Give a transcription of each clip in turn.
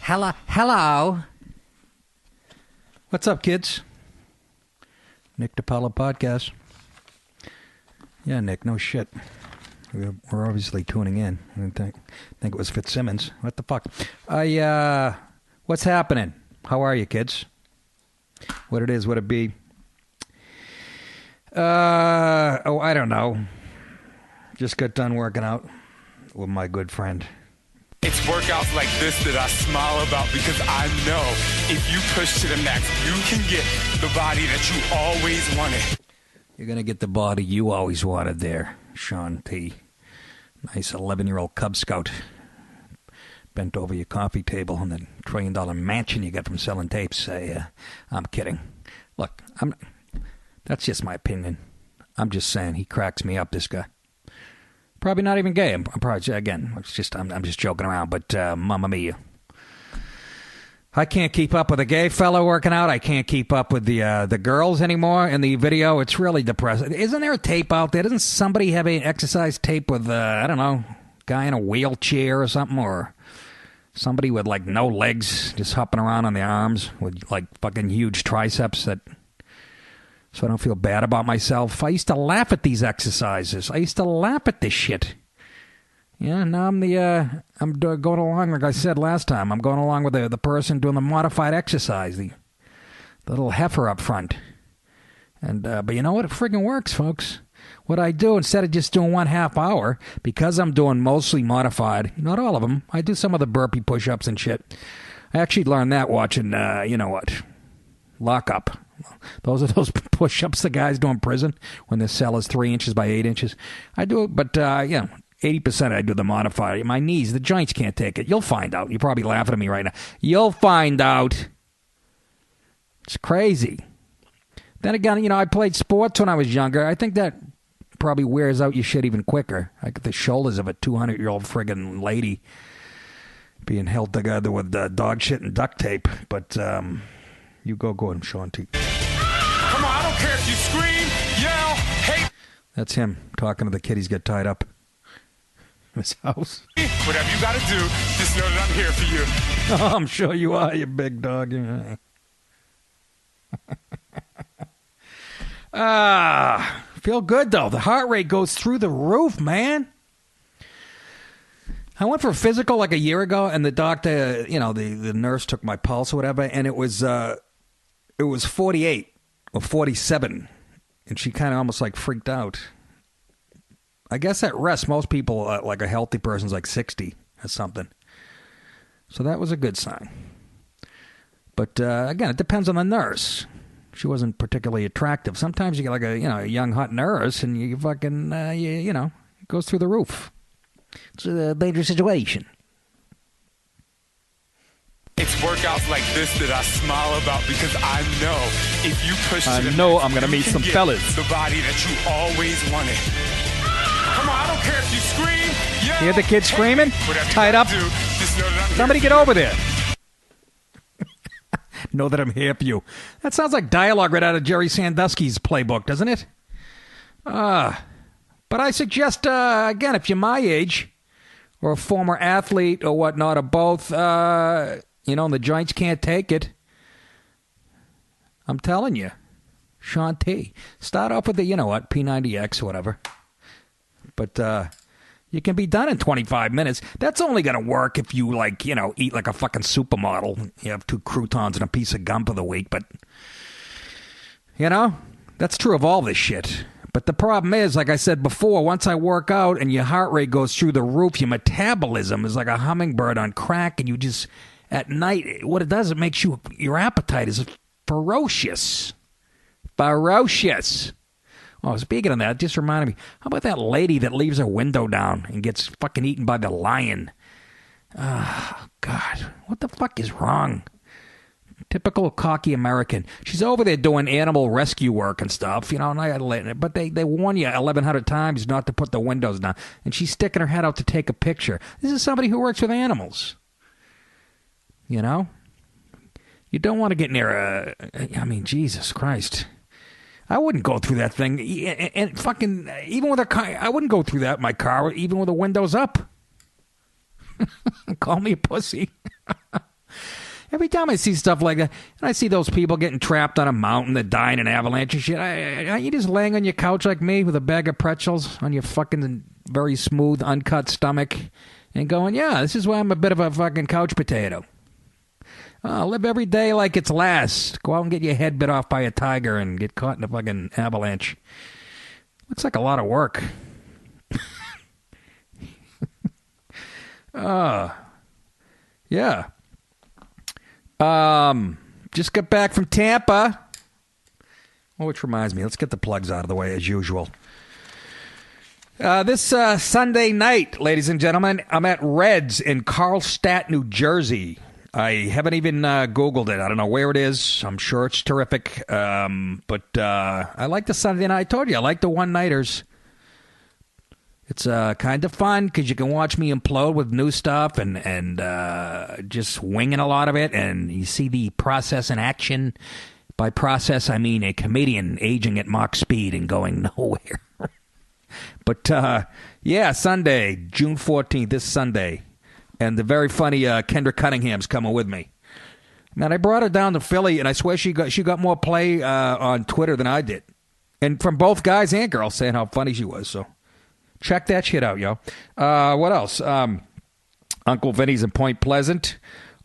Hello. What's up, kids? Nick DiPaolo podcast. Yeah, Nick, no shit. We're obviously tuning in. I didn't think it was Fitzsimmons. What the fuck? What's happening? How are you, kids? What it is, what it be? I don't know. Just got done working out with my good friend. It's workouts like this that I smile about because I know if you push to the max, you can get the body that you always wanted. You're going to get the body you always wanted there, Sean T. Nice 11-year-old Cub Scout. Bent over your coffee table in the $1 trillion mansion you got from selling tapes. I'm kidding. Look, that's just my opinion. I'm just saying he cracks me up, this guy. Probably not even gay. I'm probably, again, I'm just joking around, but mamma mia. I can't keep up with a gay fellow working out. I can't keep up with the girls anymore in the video. It's really depressing. Isn't there a tape out there? Doesn't somebody have an exercise tape with, I don't know, guy in a wheelchair or something, or somebody with, like, no legs just hopping around on the arms with, like, fucking huge triceps that... So I don't feel bad about myself. I used to laugh at these exercises. I used to laugh at this shit. Yeah, now I'm going along, like I said last time. I'm going along with the person doing the modified exercise, the little heifer up front. And but you know what? It friggin' works, folks. What I do, instead of just doing 1/2 hour, because I'm doing mostly modified, not all of them, I do some of the burpee push-ups and shit. I actually learned that watching, you know what, Lock Up. Those are those push-ups the guys do in prison when the cell is 3 inches by 8 inches. I do it, but, 80% I do the modified. My knees, the joints can't take it. You'll find out. You're probably laughing at me right now. You'll find out. It's crazy. Then again, I played sports when I was younger. I think that probably wears out your shit even quicker. I got the shoulders of a 200-year-old friggin' lady being held together with dog shit and duct tape. But, you go ahead, Sean T. Come on, I don't care if you scream, yell, hate. That's him talking to the kid he's got tied up in his house. Whatever you got to do, just know that I'm here for you. Oh, I'm sure you are, you big dog. Feel good, though. The heart rate goes through the roof, man. I went for a physical like a year ago, and the doctor, the nurse took my pulse or whatever, and it was 48 or 47, and she kind of almost like freaked out. I guess at rest, most people, like a healthy person's like 60 or something. So that was a good sign. But again, it depends on the nurse. She wasn't particularly attractive. Sometimes you get like a young hot nurse, and you fucking it goes through the roof. It's a dangerous situation. It's workouts like this that I smile about because I know if you push to the max, I'm going to meet you some can get fellas. the body that you always wanted. Come on, I don't care if you scream, yell, You hear the kid screaming? whatever you Tied gotta up? do, just know that I'm Somebody here get for over there. Know that I'm here for you. That sounds like dialogue right out of Jerry Sandusky's playbook, doesn't it? But I suggest, again, if you're my age, or a former athlete, or whatnot, or both, and the joints can't take it, I'm telling you, Sean T. Start off with the, P90X or whatever. But you can be done in 25 minutes. That's only going to work if you, eat like a fucking supermodel. You have 2 croutons and a piece of gum for the week, but, that's true of all this shit. But the problem is, like I said before, once I work out and your heart rate goes through the roof, your metabolism is like a hummingbird on crack, and you just, at night, what it does, it makes your appetite is ferocious. Ferocious. Oh, speaking of that, it just reminded me, how about that lady that leaves her window down and gets fucking eaten by the lion? Oh, God. What the fuck is wrong? Typical cocky American. She's over there doing animal rescue work and stuff, but they warn you 1,100 times not to put the windows down. And she's sticking her head out to take a picture. This is somebody who works with animals. You don't want to get near Jesus Christ. I wouldn't go through that thing. And fucking, even with a car, I wouldn't go through that in my car, even with the windows up. Call me a pussy. Every time I see stuff like that, and I see those people getting trapped on a mountain that die in an avalanche and shit, are you just laying on your couch like me with a bag of pretzels on your fucking very smooth, uncut stomach and going, yeah, this is why I'm a bit of a fucking couch potato. Live every day like it's last. Go out and get your head bit off by a tiger and get caught in a fucking avalanche. Looks like a lot of work. Yeah. Just got back from Tampa. Oh, which reminds me, let's get the plugs out of the way as usual. This Sunday night, ladies and gentlemen, I'm at Red's in Carlstadt, New Jersey. I haven't even Googled it. I don't know where it is. I'm sure it's terrific. But I like the Sunday night. I told you, I like the one-nighters. It's kind of fun because you can watch me implode with new stuff and just winging a lot of it. And you see the process in action. By process, I mean a comedian aging at Mach speed and going nowhere. But, yeah, Sunday, June 14th, this Sunday. And the very funny Kendra Cunningham's coming with me. Man, I brought her down to Philly, and I swear she got more play on Twitter than I did. And from both guys and girls saying how funny she was, so... Check that shit out, yo. What else? Uncle Vinny's in Point Pleasant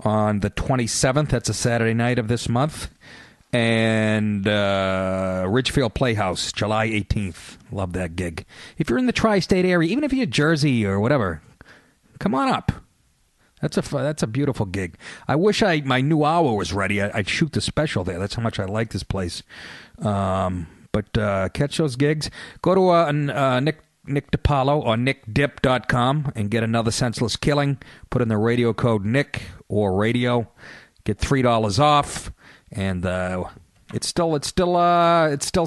on the 27th. That's a Saturday night of this month. And Ridgefield Playhouse, July 18th. Love that gig. If you're in the tri-state area, even if you're Jersey or whatever, come on up. That's a beautiful gig. I wish my new hour was ready. I'd shoot the special there. That's how much I like this place. But catch those gigs. Go to Nick DiPaolo or nickdip.com and get another senseless killing. Put in the radio code Nick or radio. Get $3 off, and it's still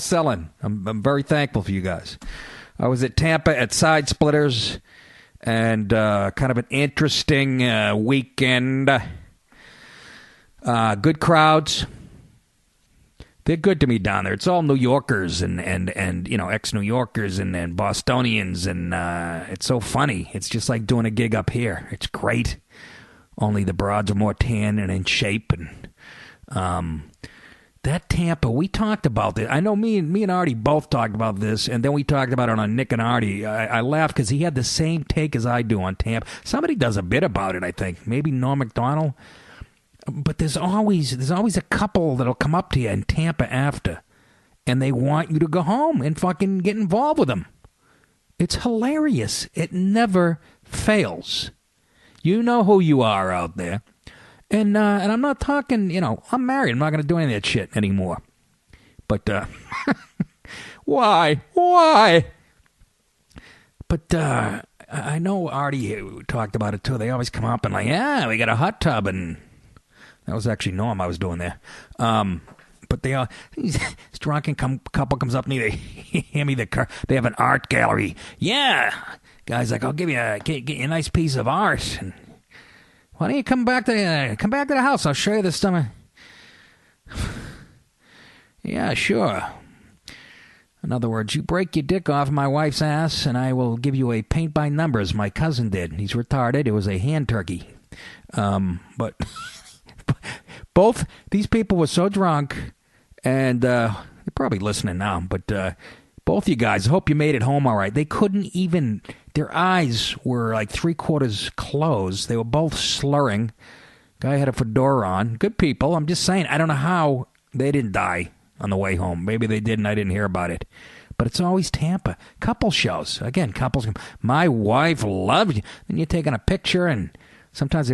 selling. I'm very thankful for you guys. I was at Tampa at Side Splitters, and kind of an interesting weekend. Good crowds. They're good to me down there. It's all New Yorkers and you know, ex-New Yorkers and Bostonians, and it's so funny. It's just like doing a gig up here. It's great. Only the broads are more tan and in shape. And that Tampa, we talked about this. I know me and Artie both talked about this, and then we talked about it on Nick and Artie. I laughed because he had the same take as I do on Tampa. Somebody does a bit about it, I think. Maybe Norm Macdonald. But there's always a couple that'll come up to you in Tampa after, and they want you to go home and fucking get involved with them. It's hilarious. It never fails. You know who you are out there. And I'm not talking, you know, I'm married. I'm not going to do any of that shit anymore. But, why? But, I know Artie talked about it too. They always come up and like, yeah, we got a hot tub, and that was actually Norm I was doing there. But this drunken couple comes up to me. They hand me the car. They have an art gallery. Yeah. Guy's like, I'll get you a nice piece of art. And why don't you come back to the house? I'll show you this stuff. Yeah, sure. In other words, you break your dick off my wife's ass, and I will give you a paint by numbers. My cousin did. He's retarded. It was a hand turkey. But both these people were so drunk, and they're probably listening now, but both you guys, I hope you made it home all right. They couldn't even, their eyes were like three-quarters closed. They were both slurring. Guy had a fedora on. Good people. I'm just saying, I don't know how they didn't die on the way home. Maybe they did and I didn't hear about it. But it's always Tampa. Couple shows. Again, couples. My wife loves you. Then you're taking a picture, and sometimes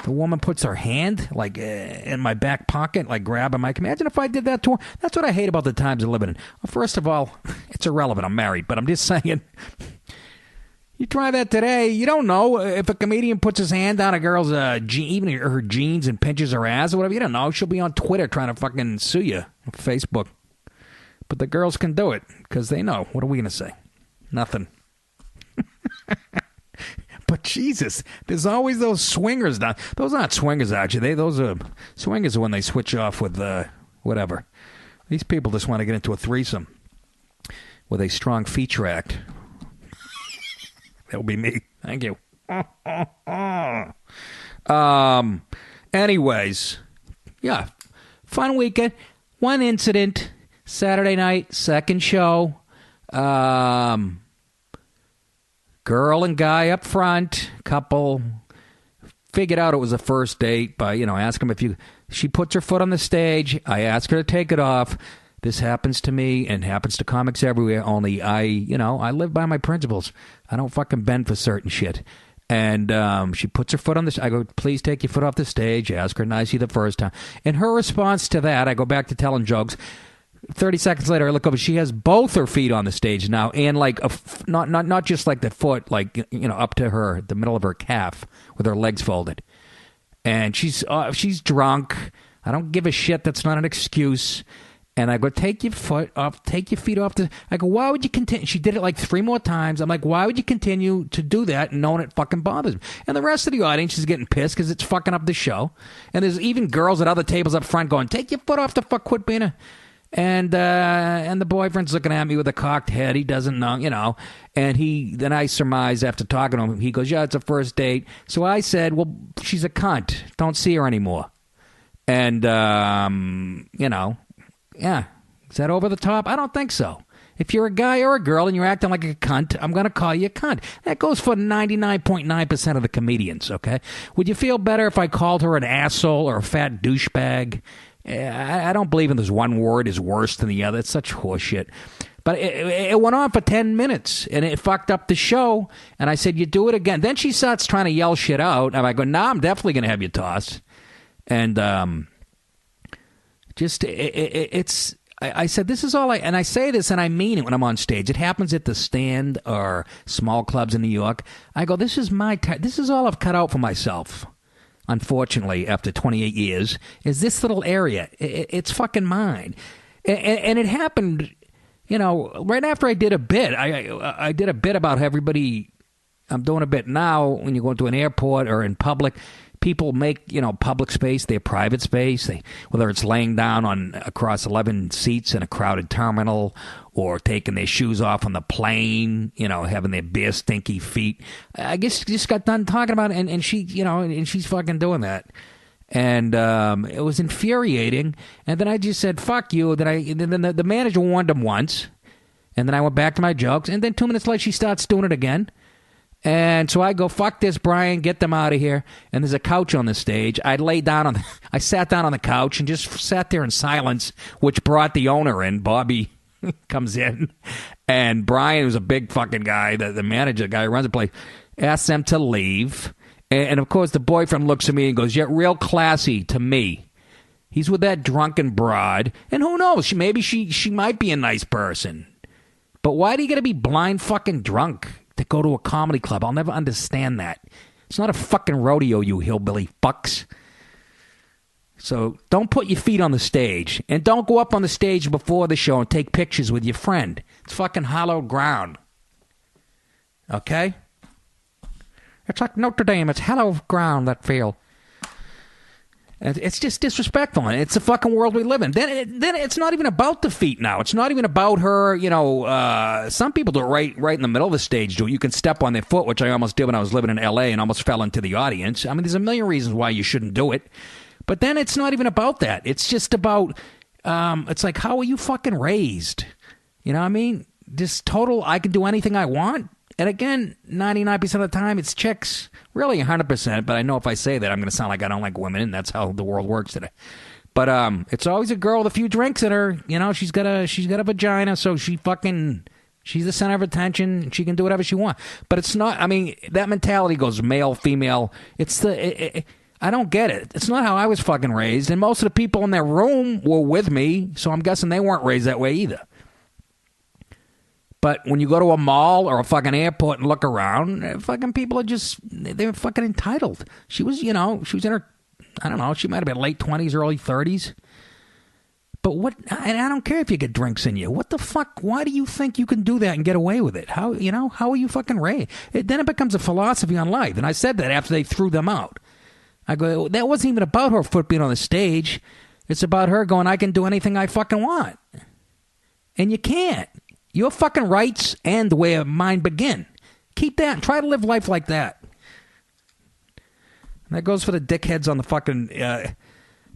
the woman puts her hand, like, in my back pocket, like, grabbing my... Imagine if I did that to her. That's what I hate about the times I'm living in. Well, first of all, it's irrelevant. I'm married. But I'm just saying, you try that today, you don't know. If a comedian puts his hand on a girl's, even her jeans, and pinches her ass or whatever, you don't know. She'll be on Twitter trying to fucking sue you. Facebook. But the girls can do it, because they know. What are we going to say? Nothing. But Jesus, there's always those swingers down. Those aren't swingers, actually. Those are swingers when they switch off with whatever. These people just want to get into a threesome with a strong feature act. That would be me. Thank you. Anyways, Yeah. Fun weekend. One incident. Saturday night, second show. Girl and guy up front. Couple. Figured out it was a first date by, ask him if you... She puts her foot on the stage. I ask her to take it off. This happens to me and happens to comics everywhere. Only I live by my principles. I don't fucking bend for certain shit. And she puts her foot on the... I go, please take your foot off the stage. Ask her nicely the first time. And her response to that, I go back to telling jokes. 30 seconds later, I look over. She has both her feet on the stage now, and like not just like the foot, like up to her, the middle of her calf, with her legs folded. And she's drunk. I don't give a shit. That's not an excuse. And I go, take your foot off, take your feet off. I go, why would you continue? She did it like 3 more times. I'm like, why would you continue to do that knowing it fucking bothers me? And the rest of the audience is getting pissed because it's fucking up the show. And there's even girls at other tables up front going, take your foot off the fuck, quit being a... And the boyfriend's looking at me with a cocked head. He doesn't know, And then I surmise after talking to him, he goes, yeah, it's a first date. So I said, well, she's a cunt. Don't see her anymore. And, yeah. Is that over the top? I don't think so. If you're a guy or a girl and you're acting like a cunt, I'm going to call you a cunt. That goes for 99.9% of the comedians, okay? Would you feel better if I called her an asshole or a fat douchebag? I don't believe in this one word is worse than the other. It's such horseshit. But it went on for 10 minutes, and it fucked up the show. And I said, you do it again. Then she starts trying to yell shit out. And I go, nah, I'm definitely going to have you tossed. And I said, this is all and I say this and I mean it when I'm on stage. It happens at the Stand or small clubs in New York. I go, this is this is all I've cut out for myself. Unfortunately, after 28 years, is this little area. It's fucking mine. And it happened, right after I did a bit. I did a bit about everybody. I'm doing a bit now when you go into an airport or in public. People make, public space their private space. Whether it's laying down across 11 seats in a crowded terminal or taking their shoes off on the plane, having their bare stinky feet. I guess just got done talking about it, and she, and she's fucking doing that. And it was infuriating. And then I just said, fuck you. Then the manager warned him once. And then I went back to my jokes. And then 2 minutes later, she starts doing it again. And so I go, fuck this, Brian, get them out of here. And there's a couch on the stage. I sat down on the couch and just sat there in silence, which brought the owner in. Bobby comes in. And Brian, who's a big fucking guy, the manager, the guy who runs the place, asks them to leave. And of course, the boyfriend looks at me and goes, yeah, real classy to me. He's with that drunken broad. And who knows, maybe she might be a nice person. But why do you got to be blind fucking drunk to go to a comedy club? I'll never understand that. It's not a fucking rodeo, you hillbilly fucks. So don't put your feet on the stage. And don't go up on the stage before the show and take pictures with your friend. It's fucking hallowed ground. Okay? It's like Notre Dame. It's hallowed ground, that field. It's just disrespectful. It's the fucking world we live in. Then it's not even about the feet now. It's not even about her, some people do it right in the middle of the stage. You can step on their foot, which I almost did when I was living in L.A. and almost fell into the audience. I mean, there's a million reasons why you shouldn't do it. But then it's not even about that. It's just about, it's like, how are you fucking raised? You know what I mean? Just total, I can do anything I want. And again, 99% of the time, it's chicks. Really 100%, but I know if I say that, I'm going to sound like I don't like women, and that's how the world works today. But it's always a girl with a few drinks in her. She's got a vagina, so she's the center of attention, and she can do whatever she wants. But it's not, I mean, that mentality goes male, female. I don't get it. It's not how I was fucking raised, and most of the people in that room were with me, so I'm guessing they weren't raised that way either. But when you go to a mall or a fucking airport and look around, fucking people are they're fucking entitled. She was, she was in her, I don't know, she might have been late 20s, early 30s. But and I don't care if you get drinks in you. What the fuck? Why do you think you can do that and get away with it? How are you fucking raised? Then it becomes a philosophy on life. And I said that after they threw them out. I go, that wasn't even about her foot being on the stage. It's about her going, I can do anything I fucking want. And you can't. Your fucking rights end where mine begin. Keep that. Try to live life like that. And that goes for the dickheads on the fucking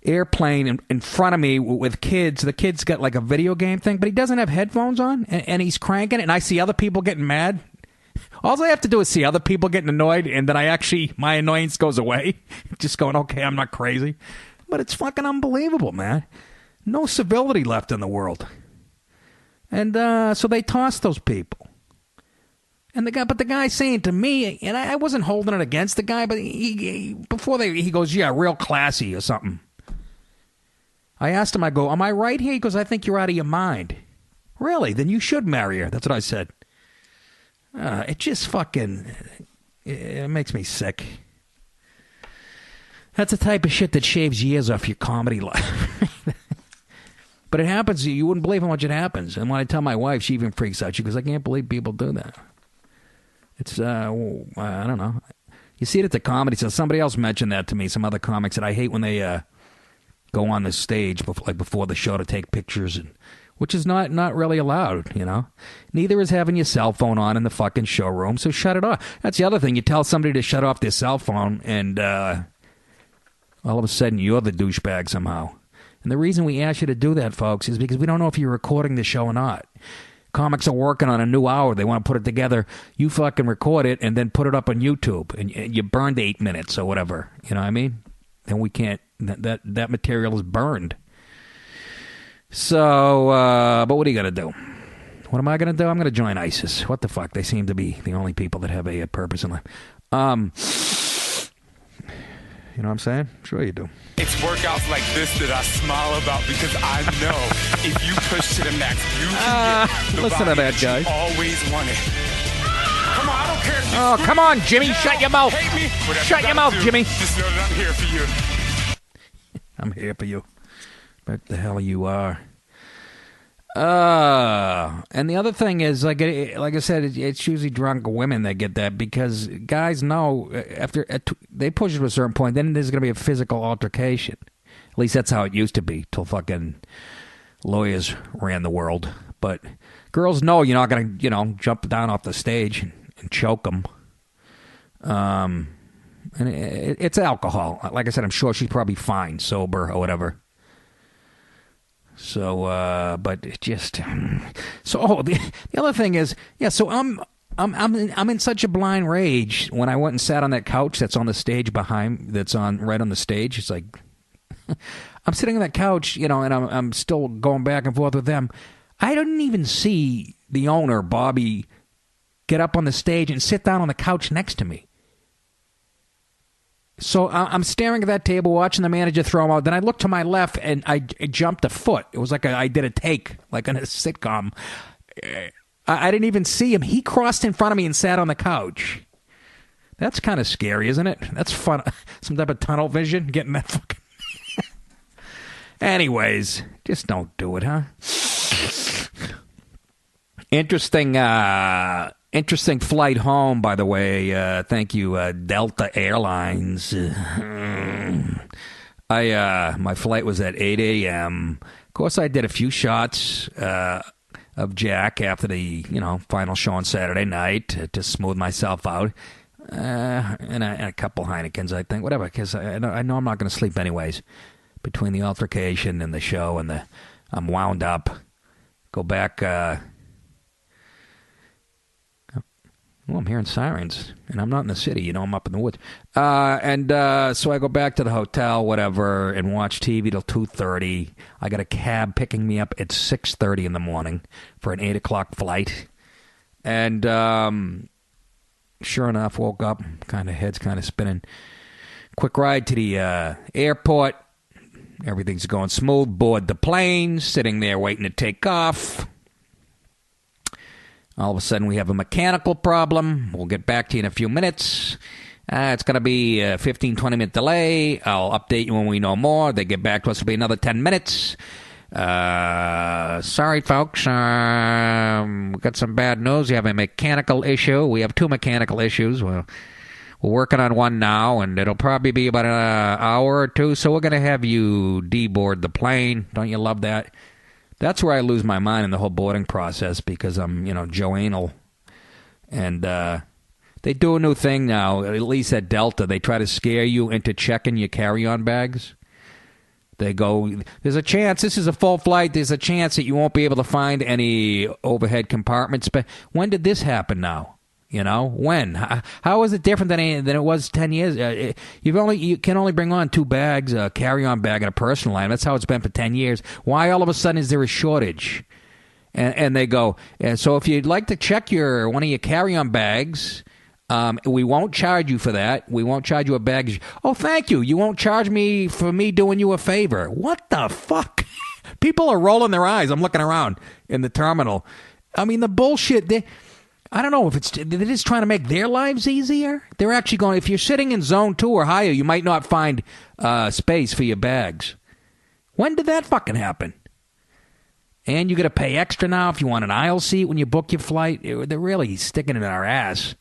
airplane in front of me with kids. The kid's got like a video game thing, but he doesn't have headphones on, and he's cranking it, and I see other people getting mad. All I have to do is see other people getting annoyed, and then my annoyance goes away. Just going, okay, I'm not crazy. But it's fucking unbelievable, man. No civility left in the world. And so they tossed those people. And the guy's saying to me, and I wasn't holding it against the guy, but he goes, yeah, real classy or something. I asked him, I go, am I right here? He goes, I think you're out of your mind. Really? Then you should marry her. That's what I said. It just fucking, it makes me sick. That's the type of shit that shaves years off your comedy life. But it happens. You wouldn't believe how much it happens. And when I tell my wife, she even freaks out. She goes, I can't believe people do that. It's, I don't know. You see it at the comedy. So somebody else mentioned that to me, some other comics, that I hate when they go on the stage before the show to take pictures, which is not really allowed, you know. Neither is having your cell phone on in the fucking showroom, so shut it off. That's the other thing. You tell somebody to shut off their cell phone, and all of a sudden you're the douchebag somehow. And the reason we ask you to do that, folks, is because we don't know if you're recording the show or not. Comics are working on a new hour. They want to put it together. You fucking record it and then put it up on YouTube. And you burned 8 minutes or whatever. You know what I mean? And we can't. That material is burned. So, but what are you going to do? What am I going to do? I'm going to join ISIS. What the fuck? They seem to be the only people that have a purpose in life. You know what I'm saying? Sure you do. It's workouts like this that I smile about because I know if you push to the max, you can get the listen to body that guy. you always wanted. Come on, I don't care if you Oh, come on, Jimmy. Shut your mouth. hate me. Whatever Shut you your gotta mouth, do, Jimmy. Just know that I'm here for you. I'm here for you. What the hell you are. And the other thing is, like I said, it's usually drunk women that get that, because guys know after they push it to a certain point, then there's going to be a physical altercation. At least that's how it used to be till fucking lawyers ran the world. But girls know you're not going to, jump down off the stage and choke them. And it's alcohol. Like I said, I'm sure she's probably fine, sober or whatever. So, but it just the other thing is, so I'm in such a blind rage when I went and sat on that couch that's on the stage right on the stage. It's like I'm sitting on that couch, and I'm still going back and forth with them. I didn't even see the owner, Bobby, get up on the stage and sit down on the couch next to me. So I'm staring at that table, watching the manager throw him out. Then I looked to my left, and I jumped a foot. It was like I did a take, like in a sitcom. I didn't even see him. He crossed in front of me and sat on the couch. That's kind of scary, isn't it? That's fun. Some type of tunnel vision, getting that fucking... Anyways, just don't do it, huh? Interesting flight home, by the way. Thank you, Delta Airlines. My flight was at 8 a.m. Of course, I did a few shots of Jack after the final show on Saturday night to smooth myself out, and a couple Heinekens, I think, whatever, because I know I'm not going to sleep anyways. Between the altercation and the show and I'm wound up. Go back. I'm hearing sirens, and I'm not in the city. I'm up in the woods. So I go back to the hotel, whatever, and watch TV till 2:30. I got a cab picking me up at 6:30 in the morning for an 8 o'clock flight. And sure enough, woke up, head's kind of spinning. Quick ride to the airport. Everything's going smooth. Board the plane, sitting there waiting to take off. All of a sudden, we have a mechanical problem. We'll get back to you in a few minutes. It's going to be a 15, 20-minute delay. I'll update you when we know more. They get back to us. It'll be another 10 minutes. Sorry, folks. We got some bad news. We have a mechanical issue. We have 2 mechanical issues. We're working on one now, and it'll probably be about an hour or 2. So we're going to have you deboard the plane. Don't you love that? That's where I lose my mind in the whole boarding process, because I'm, Joe Anal. And they do a new thing now, at least at Delta. They try to scare you into checking your carry-on bags. They go, there's a chance, this is a full flight, there's a chance that you won't be able to find any overhead compartments. But when did this happen now? You know, when? How is it different than it was 10 years? You can only bring on 2 bags, a carry-on bag and a personal item. That's how it's been for 10 years. Why all of a sudden is there a shortage? And they go, so if you'd like to check one of your carry-on bags, we won't charge you for that. We won't charge you a baggage. Oh, thank you. You won't charge me for me doing you a favor. What the fuck? People are rolling their eyes. I'm looking around in the terminal. I mean, the bullshit. I don't know if they're just trying to make their lives easier. They're actually going, if you're sitting in zone 2 or higher, you might not find space for your bags. When did that fucking happen? And you got to pay extra now if you want an aisle seat when you book your flight. They're really sticking it in our ass.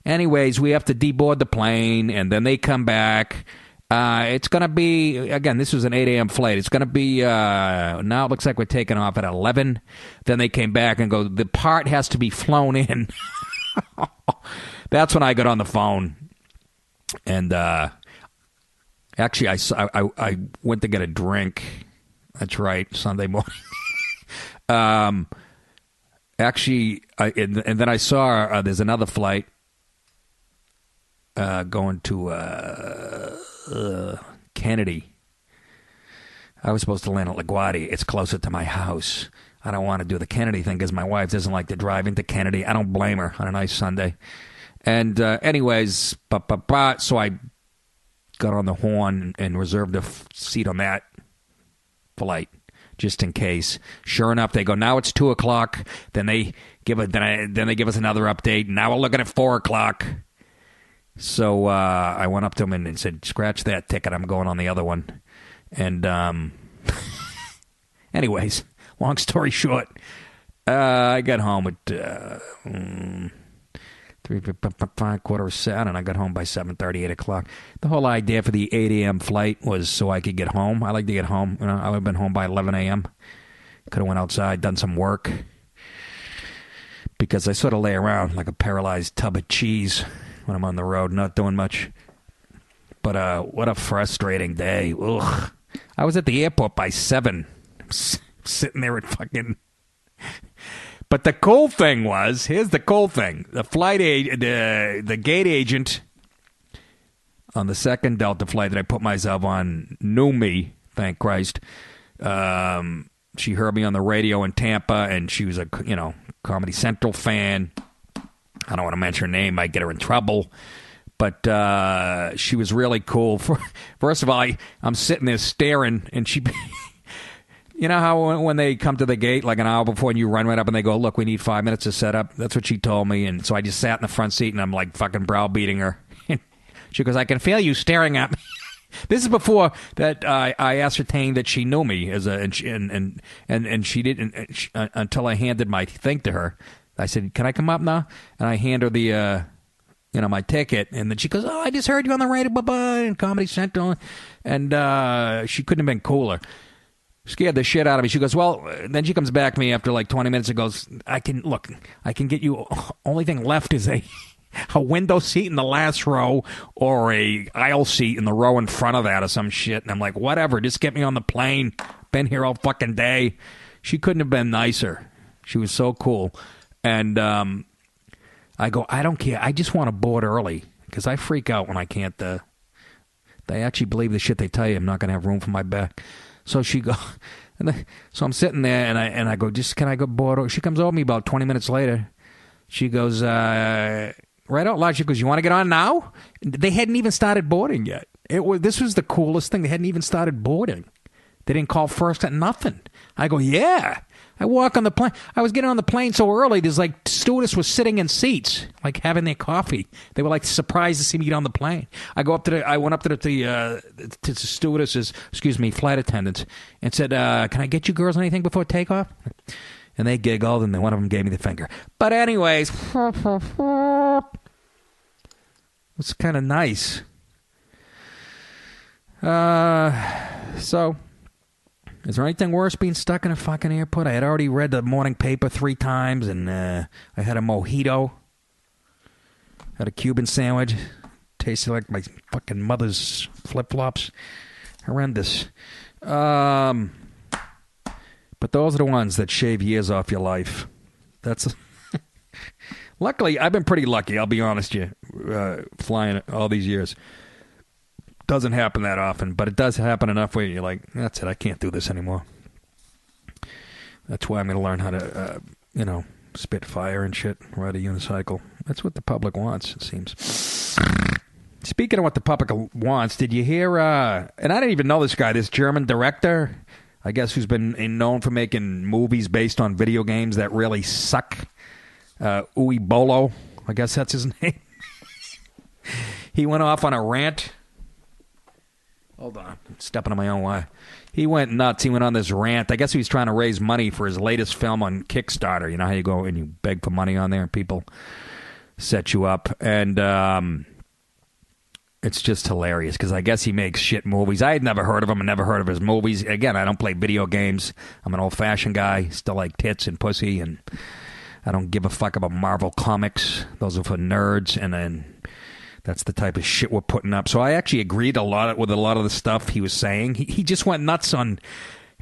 Anyways, we have to deboard the plane, and then they come back. It's going to be, again, this was an 8 a.m. flight. It's going to be, now it looks like we're taking off at 11. Then they came back and go, the part has to be flown in. That's when I got on the phone. And actually, I went to get a drink. That's right, Sunday morning. Actually, and then I saw there's another flight going to Kennedy. I was supposed to land at LaGuardia. It's closer to my house. I don't want to do the Kennedy thing because my wife doesn't like to drive into Kennedy. I don't blame her on a nice Sunday. And anyways, so I got on the horn and reserved a seat on that flight just in case. Sure enough, they go, now it's 2 o'clock. Then they give us another update. Now we're looking at 4 o'clock. So I went up to him and said, scratch that ticket. I'm going on the other one. And anyways, long story short, I got home at 5:45, and I got home by 7:30, 8 o'clock. The whole idea for the 8 a.m. flight was so I could get home. I like to get home. You know, I would have been home by 11 a.m. Could have went outside, done some work. Because I sort of lay around like a paralyzed tub of cheese when I'm on the road, not doing much. But what a frustrating day. Ugh. I was at the airport by 7. Sitting there at fucking... But the cool thing was, here's the cool thing. The the gate agent on the second Delta flight that I put myself on knew me, thank Christ. She heard me on the radio in Tampa, and she was a, Comedy Central fan. I don't want to mention her name. Might get her in trouble. But she was really cool. First of all, I'm sitting there staring, and she... You know how when they come to the gate like an hour before and you run right up and they go, look, we need 5 minutes to set up? That's what she told me. And so I just sat in the front seat and I'm like fucking browbeating her. She goes, I can feel you staring at me. This is before that I ascertained that she knew me and she didn't until I handed my thing to her. I said, can I come up now? And I hand her the my ticket, and then she goes, oh, I just heard you on the radio, in Comedy Central. And she couldn't have been cooler. Scared the shit out of me. She goes, well, then she comes back to me after like 20 minutes and goes, I can get you, only thing left is a window seat in the last row or a aisle seat in the row in front of that or some shit. And I'm like, whatever, just get me on the plane. Been here all fucking day. She couldn't have been nicer. She was so cool. And I go, I don't care. I just want to board early because I freak out when I can't. They actually believe the shit they tell you. I'm not going to have room for my back. So she go, so I'm sitting there and I go, just can I go board? She comes over me about 20 minutes later. She goes, right out loud. She goes, you want to get on now? They hadn't even started boarding yet. This was the coolest thing. They hadn't even started boarding. They didn't call first at nothing. I go, yeah. I walk on the plane. I was getting on the plane so early. There's like stewardess was sitting in seats, like having their coffee. They were like surprised to see me get on the plane. I went up to the stewardesses, flight attendants, and said, "Can I get you girls anything before takeoff?" And they giggled, and then one of them gave me the finger. But anyways, it's kind of nice. So. Is there anything worse being stuck in a fucking airport? I had already read the morning paper 3 times, and I had a mojito. Had a Cuban sandwich. Tasted like my fucking mother's flip-flops. Horrendous. But those are the ones that shave years off your life. That's luckily, I've been pretty lucky. I'll be honest with you, flying all these years. Doesn't happen that often, but it does happen enough where you're like, that's it. I can't do this anymore. That's why I'm going to learn how to, spit fire and shit, ride a unicycle. That's what the public wants, it seems. Speaking of what the public wants, did you hear, and I didn't even know this guy, this German director, I guess, who's been known for making movies based on video games that really suck. DiPaolo, I guess that's his name. He went off on a rant. Hold on, I'm stepping on my own way. He went nuts. He went on this rant. I guess he was trying to raise money for his latest film on Kickstarter. You know how you go and you beg for money on there and people set you up. And it's just hilarious because I guess he makes shit movies. I had never heard of him and never heard of his movies. Again, I don't play video games. I'm an old-fashioned guy. Still like tits and pussy, and I don't give a fuck about Marvel comics. Those are for nerds, and then that's the type of shit we're putting up. So I actually agreed with a lot of the stuff he was saying. He just went nuts on...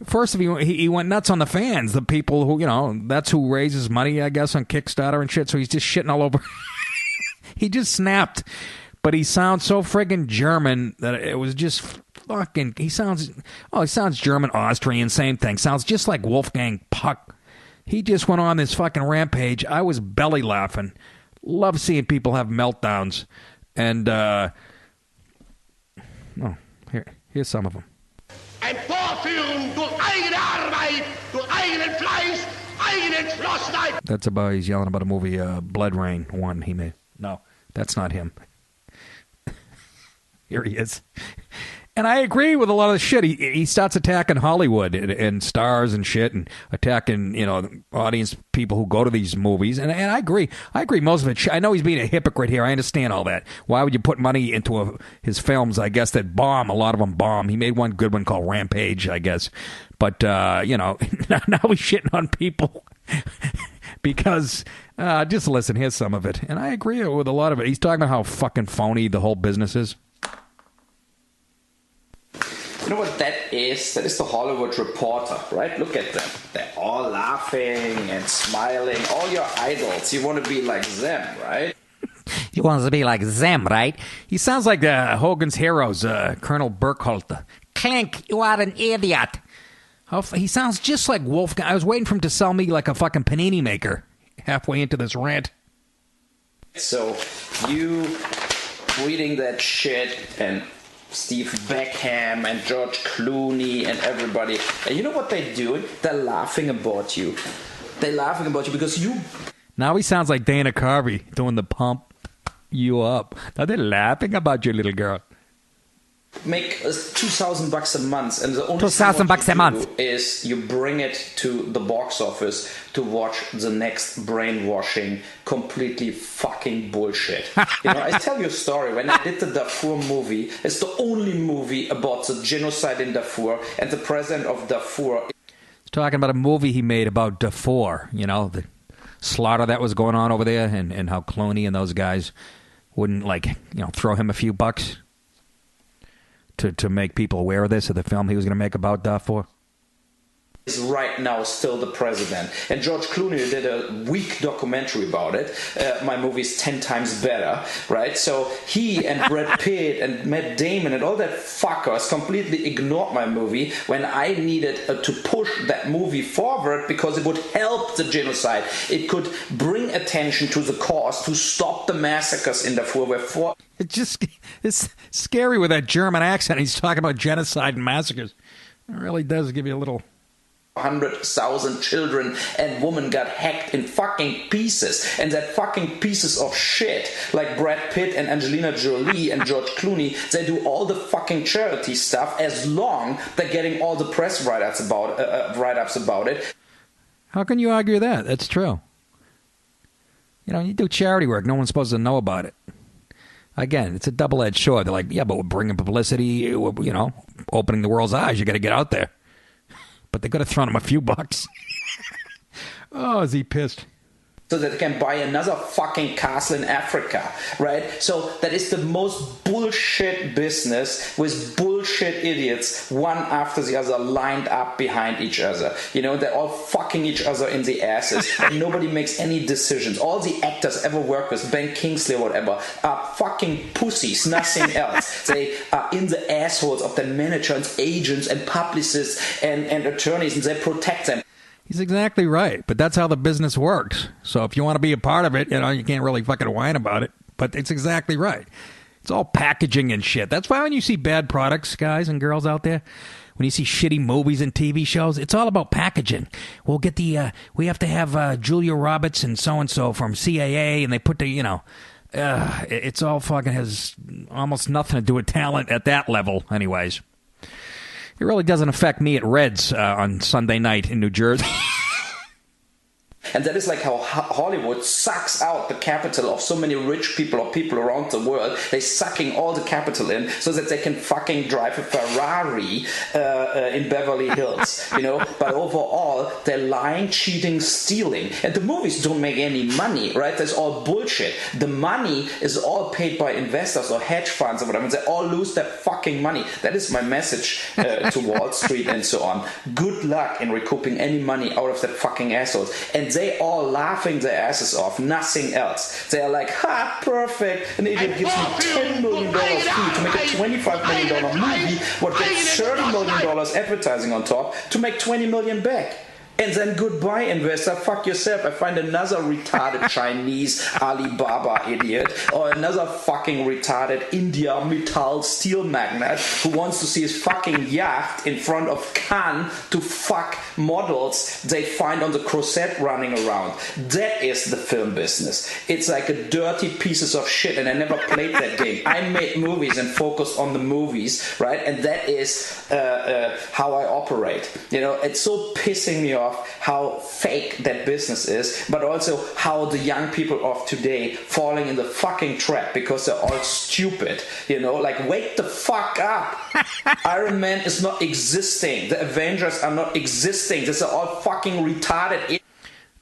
First of all, he went nuts on the fans, the people who, that's who raises money, I guess, on Kickstarter and shit. So he's just shitting all over. He just snapped. But he sounds so friggin' German that it was just fucking... He sounds German, Austrian, same thing. Sounds just like Wolfgang Puck. He just went on this fucking rampage. I was belly laughing. Love seeing people have meltdowns. And, here's some of them. Ein Vorführen durch eigene Arbeit, durch eigenen Fleiß, eigenen Entschlossenheit. That's about, he's yelling about a movie, Blood Rain 1 he made. No, that's not him. Here he is. And I agree with a lot of the shit. He starts attacking Hollywood and stars and shit and attacking, audience people who go to these movies. And I agree. I agree most of it. I know he's being a hypocrite here. I understand all that. Why would you put money into his films, I guess, that bomb? A lot of them bomb. He made one good one called Rampage, I guess. But, now he's shitting on people. Because, just listen, here's some of it. And I agree with a lot of it. He's talking about how fucking phony the whole business is. You know what that is? That is the Hollywood Reporter, right? Look at them. They're all laughing and smiling. All your idols. You want to be like them, right? He wants to be like them, right? He sounds like Hogan's Heroes, Colonel Burkhalter. Clink, you are an idiot. He sounds just like Wolfgang. I was waiting for him to sell me like a fucking panini maker halfway into this rant. So, you reading that shit and Steve Beckham and George Clooney and everybody. And you know what they're doing? They're laughing about you. They're laughing about you because you... Now he sounds like Dana Carvey doing the pump you up. Now they're laughing about you, little girl. Make $2,000 a month, and the only $2,000 a month is you bring it to the box office to watch the next brainwashing, completely fucking bullshit. I tell you a story. When I did the Darfur movie, it's the only movie about the genocide in Darfur, and the president of Darfur. He's talking about a movie he made about Darfur. The slaughter that was going on over there, and how Clooney and those guys wouldn't throw him a few bucks to make people aware of this, of the film he was going to make about Darfur. Is right now still the president. And George Clooney did a weak documentary about it. My movie is 10 times better, right? So he and Brad Pitt and Matt Damon and all that fuckers completely ignored my movie when I needed to push that movie forward because it would help the genocide. It could bring attention to the cause to stop the massacres in Darfur. It's scary with that German accent. He's talking about genocide and massacres. It really does give you a little... 100,000 children and women got hacked in fucking pieces, and that fucking pieces of shit like Brad Pitt and Angelina Jolie and George Clooney, they do all the fucking charity stuff as long they're getting all the press write-ups about it. How can you argue that? That's true. You do charity work, no one's supposed to know about it. Again, it's a double-edged sword. They're like, yeah, but we're bringing publicity, opening the world's eyes. You got to get out there. But they could have thrown him a few bucks. Oh, is he pissed? so that they can buy another fucking castle in Africa, right? So that is the most bullshit business with bullshit idiots, one after the other, lined up behind each other. You know, they're all fucking each other in the asses, and nobody makes any decisions. All the actors ever work with, Ben Kingsley or whatever, are fucking pussies, nothing else. They are in the assholes of the managers, agents, and publicists and attorneys, and they protect them. He's exactly right, but that's how the business works. So if you want to be a part of it, you know, you can't really fucking whine about it, but it's exactly right. It's all packaging and shit. That's why when you see bad products, guys and girls out there, when you see shitty movies and TV shows, it's all about packaging. We'll get we have to have Julia Roberts and so from CAA, and they put the, you know, it's all fucking has almost nothing to do with talent at that level anyways. It really doesn't affect me at Reds on Sunday night in New Jersey. And that is like how Hollywood sucks out the capital of so many rich people or people around the world. They're sucking all the capital in so that they can fucking drive a Ferrari in Beverly Hills, you know. But overall, they're lying, cheating, stealing. And the movies don't make any money, right? That's all bullshit. The money is all paid by investors or hedge funds or whatever. They all lose their fucking money. That is my message to Wall Street and so on. Good luck in recouping any money out of that fucking assholes. And they all laughing their asses off, nothing else. They are like, ha, perfect. An idiot gives me $10 million fee to make a $25 million movie, what gets $30 million advertising on top to make $20 million back. And then goodbye, investor. Fuck yourself. I find another retarded Chinese Alibaba idiot or another fucking retarded India Mittal steel magnate who wants to see his fucking yacht in front of Cannes to fuck models they find on the Crozet running around. That is the film business. It's like a dirty pieces of shit, and I never played that game. I made movies and focused on the movies, right? And that is how I operate. You know, it's so pissing me off how fake that business is, but also how the young people of today falling in the fucking trap because they're all stupid, you know, like wake the fuck up. Iron Man is not existing, the Avengers are not existing, these are all fucking retarded.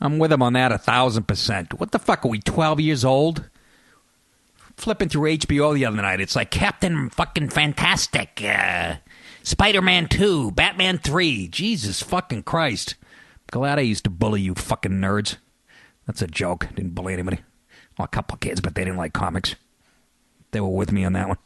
I'm with him on that 1,000%. What the fuck, are we 12 years old? Flipping through HBO the other night, it's like Captain fucking Fantastic, Spider-Man 2, Batman 3, Jesus fucking Christ. Glad I used to bully you fucking nerds. That's a joke. Didn't bully anybody. Well, a couple of kids, but they didn't like comics. They were with me on that one.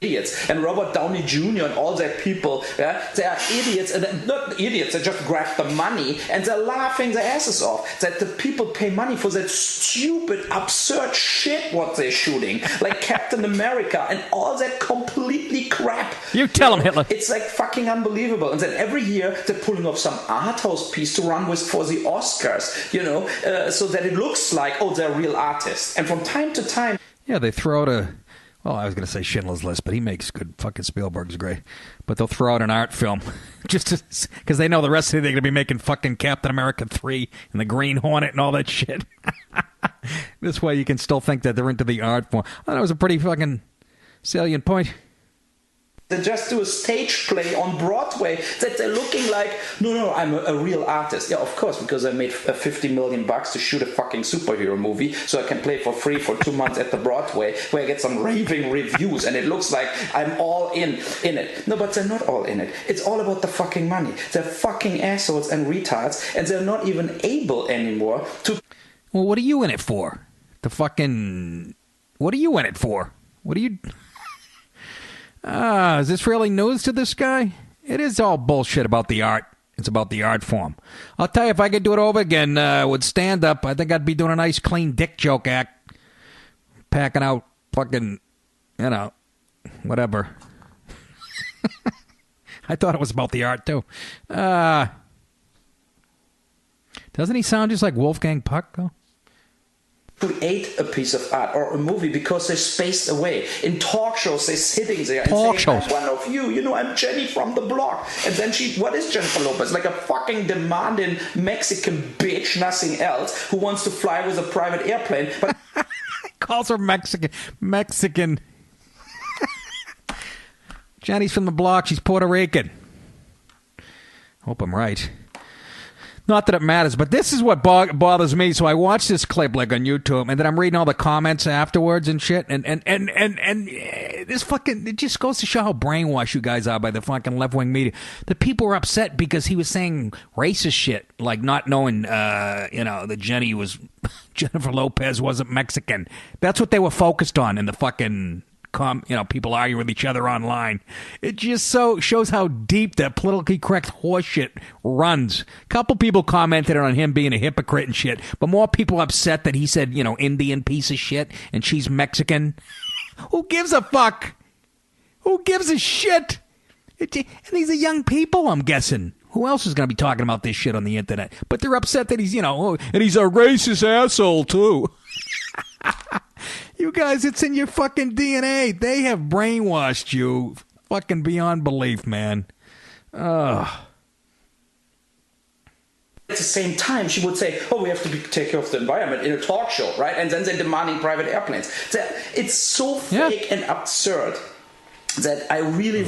Idiots. And Robert Downey Jr. and all that people, yeah, they are idiots, and not idiots, they just grab the money and they're laughing their asses off that the people pay money for that stupid, absurd shit what they're shooting, like Captain America and all that completely crap. You tell him, Hitler. It's like fucking unbelievable. And then every year they're pulling off some art house piece to run with for the Oscars, you know, so that it looks like, oh, they're real artists. And from time to time... Yeah, they throw out well, I was going to say Schindler's List, but he makes good. Fucking Spielberg's great. But they'll throw out an art film just because they know the rest of it they're going to be making fucking Captain America 3 and the Green Hornet and all that shit. This way you can still think that they're into the art form. I thought it was a pretty fucking salient point. They just do a stage play on Broadway that they're looking like, no, I'm a real artist. Yeah, of course, because I made $50 million to shoot a fucking superhero movie so I can play for free for 2 months at the Broadway where I get some raving reviews and it looks like I'm all in it. No, but they're not all in it. It's all about the fucking money. They're fucking assholes and retards and they're not even able anymore to... Well, what are you in it for? What are you in it for? What are you... is this really news to this guy? It is all bullshit about the art. It's about the art form. I'll tell you, if I could do it over again with stand-up, I think I'd be doing a nice, clean dick joke act. Packing out fucking, you know, whatever. I thought it was about the art, too. Doesn't he sound just like Wolfgang Puck, though? Create a piece of art or a movie because they're spaced away. In talk shows, they're sitting there and saying, I'm one of you know, I'm Jenny from the block. And then what is Jennifer Lopez? Like a fucking demanding Mexican bitch, nothing else, who wants to fly with a private airplane. But calls her Mexican. Jenny's from the block. She's Puerto Rican. Hope I'm right. Not that it matters, but this is what bothers me. So I watched this clip like on YouTube, and then I'm reading all the comments afterwards and shit, and this fucking, it just goes to show how brainwashed you guys are by the fucking left-wing media. The people were upset because he was saying racist shit, like not knowing, that Jennifer Lopez wasn't Mexican. That's what they were focused on in the fucking people arguing with each other online. It just so shows how deep that politically correct horseshit runs. A couple people commented on him being a hypocrite and shit, but more people upset that he said, Indian piece of shit and she's Mexican. Who gives a fuck? Who gives a shit? And these are young people, I'm guessing. Who else is going to be talking about this shit on the internet? But they're upset that he's, and he's a racist asshole too. You guys, it's in your fucking DNA. They have brainwashed you fucking beyond belief, man. Ugh. At the same time, she would say, we have to take care of the environment in a talk show, right? And then they're demanding private airplanes. It's so fake and absurd that I really